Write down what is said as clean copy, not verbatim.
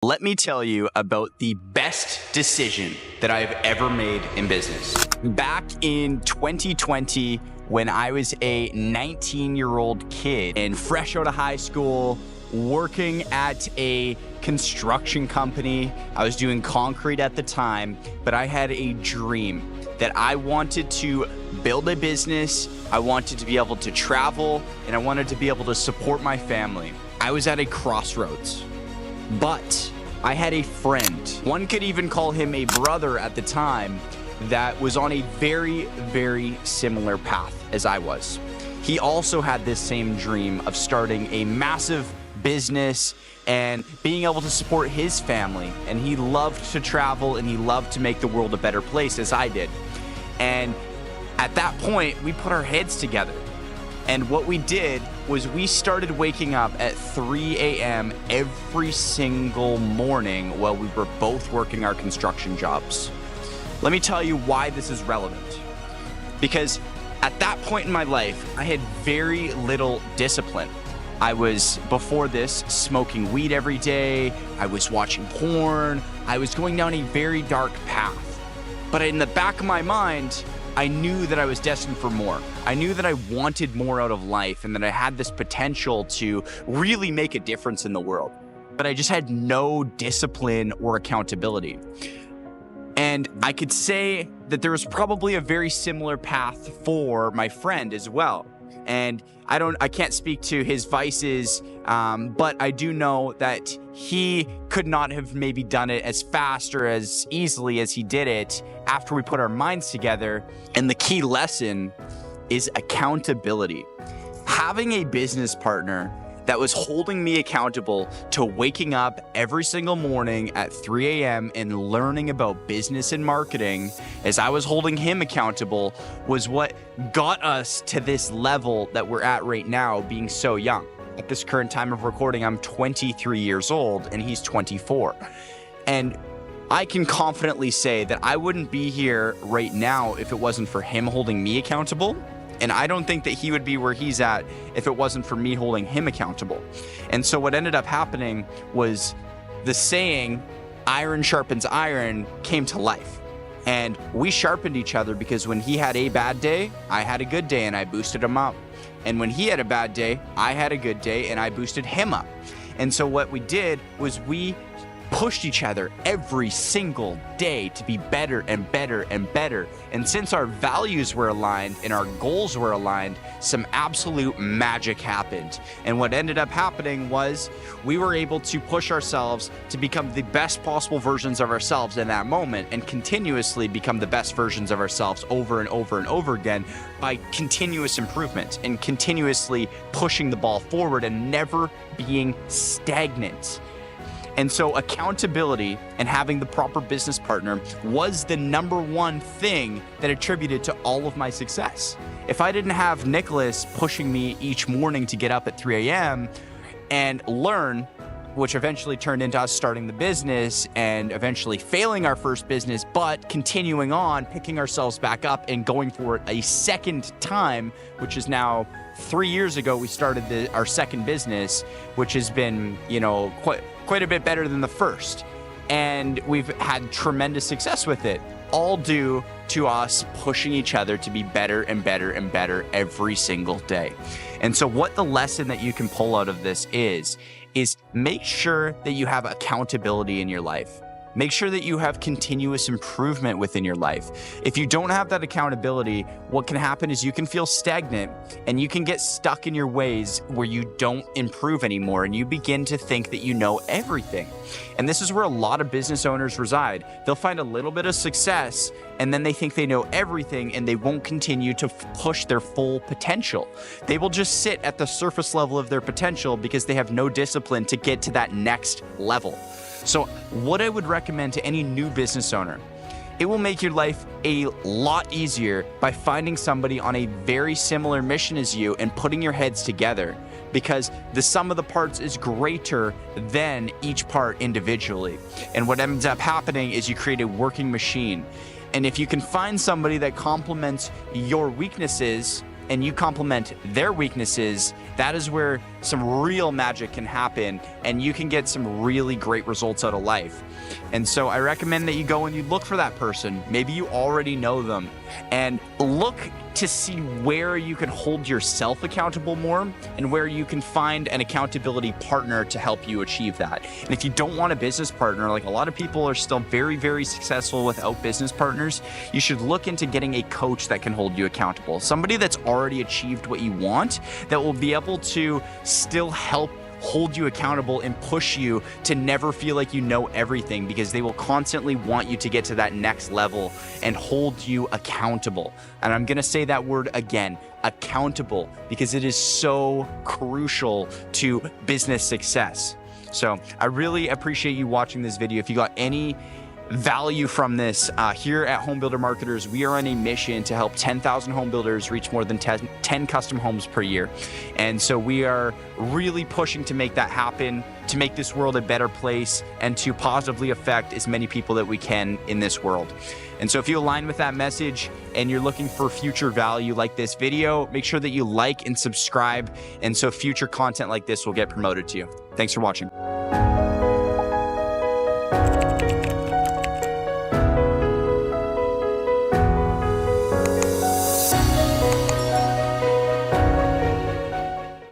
Let me tell you about the best decision that I've ever made in business. Back in 2020, when I was a 19-year-old kid and fresh out of high school, working at a construction company. I was doing concrete at the time, but I had a dream that I wanted to build a business. I wanted to be able to travel, and I wanted to be able to support my family. I was at a crossroads, but I had a friend. One could even call him a brother at the time that was on a very, very similar path as I was. He also had this same dream of starting a massive business and being able to support his family. And he loved to travel and he loved to make the world a better place as I did. And at that point, we put our heads together. And what we did was we started waking up at 3 a.m. every single morning while we were both working our construction jobs. Let me tell you why this is relevant. Because at that point in my life, I had very little discipline. I was, before this, smoking weed every day. I was watching porn. I was going down a very dark path. But in the back of my mind, I knew that I was destined for more. I knew that I wanted more out of life and that I had this potential to really make a difference in the world. But I just had no discipline or accountability. And I could say that there was probably a very similar path for my friend as well. And I can't speak to his vices, but I do know that he could not have maybe done it as fast or as easily as he did it after we put our minds together. And the key lesson is accountability. Having a business partner that was holding me accountable to waking up every single morning at 3 a.m. and learning about business and marketing as I was holding him accountable was what got us to this level that we're at right now, being so young. At this current time of recording, I'm 23 years old and he's 24. And I can confidently say that I wouldn't be here right now if it wasn't for him holding me accountable. And I don't think that he would be where he's at if it wasn't for me holding him accountable. And so what ended up happening was the saying, iron sharpens iron, came to life. And we sharpened each other because when he had a bad day, I had a good day and I boosted him up. And when he had a bad day, I had a good day and I boosted him up. And so what we did was we pushed each other every single day to be better and better and better. And since our values were aligned and our goals were aligned, some absolute magic happened. And what ended up happening was we were able to push ourselves to become the best possible versions of ourselves in that moment and continuously become the best versions of ourselves over and over and over again by continuous improvement and continuously pushing the ball forward and never being stagnant. And so accountability and having the proper business partner was the number one thing that attributed to all of my success. If I didn't have Nicholas pushing me each morning to get up at 3 a.m. and learn, which eventually turned into us starting the business and eventually failing our first business, but continuing on, picking ourselves back up and going for it a second time, which is now 3 years ago, we started our second business, which has been, quite a bit better than the first. And we've had tremendous success with it, all due to us pushing each other to be better and better and better every single day. And so what the lesson that you can pull out of this is make sure that you have accountability in your life. Make sure that you have continuous improvement within your life. If you don't have that accountability, what can happen is you can feel stagnant and you can get stuck in your ways where you don't improve anymore and you begin to think that you know everything. And this is where a lot of business owners reside. They'll find a little bit of success and then they think they know everything and they won't continue to push their full potential. They will just sit at the surface level of their potential because they have no discipline to get to that next level. So what I would recommend to any new business owner, it will make your life a lot easier by finding somebody on a very similar mission as you and putting your heads together, because the sum of the parts is greater than each part individually. And what ends up happening is you create a working machine. And if you can find somebody that complements your weaknesses and you complement their weaknesses, that is where some real magic can happen and you can get some really great results out of life. And so I recommend that you go and you look for that person. Maybe you already know them, and look to see where you can hold yourself accountable more and where you can find an accountability partner to help you achieve that. And if you don't want a business partner, like a lot of people are still very, very successful without business partners, you should look into getting a coach that can hold you accountable. Somebody that's already achieved what you want, that will be able to still help hold you accountable and push you to never feel like you know everything, because they will constantly want you to get to that next level and hold you accountable. And I'm gonna say that word again, accountable, because it is so crucial to business success. So I really appreciate you watching this video. If you got any value from this, here at Home Builder Marketers, we are on a mission to help 10,000 home builders reach more than 10 custom homes per year. And so we are really pushing to make that happen, to make this world a better place, and to positively affect as many people that we can in this world. And so if you align with that message and you're looking for future value like this video, make sure that you like and subscribe, and so future content like this will get promoted to you. Thanks for watching.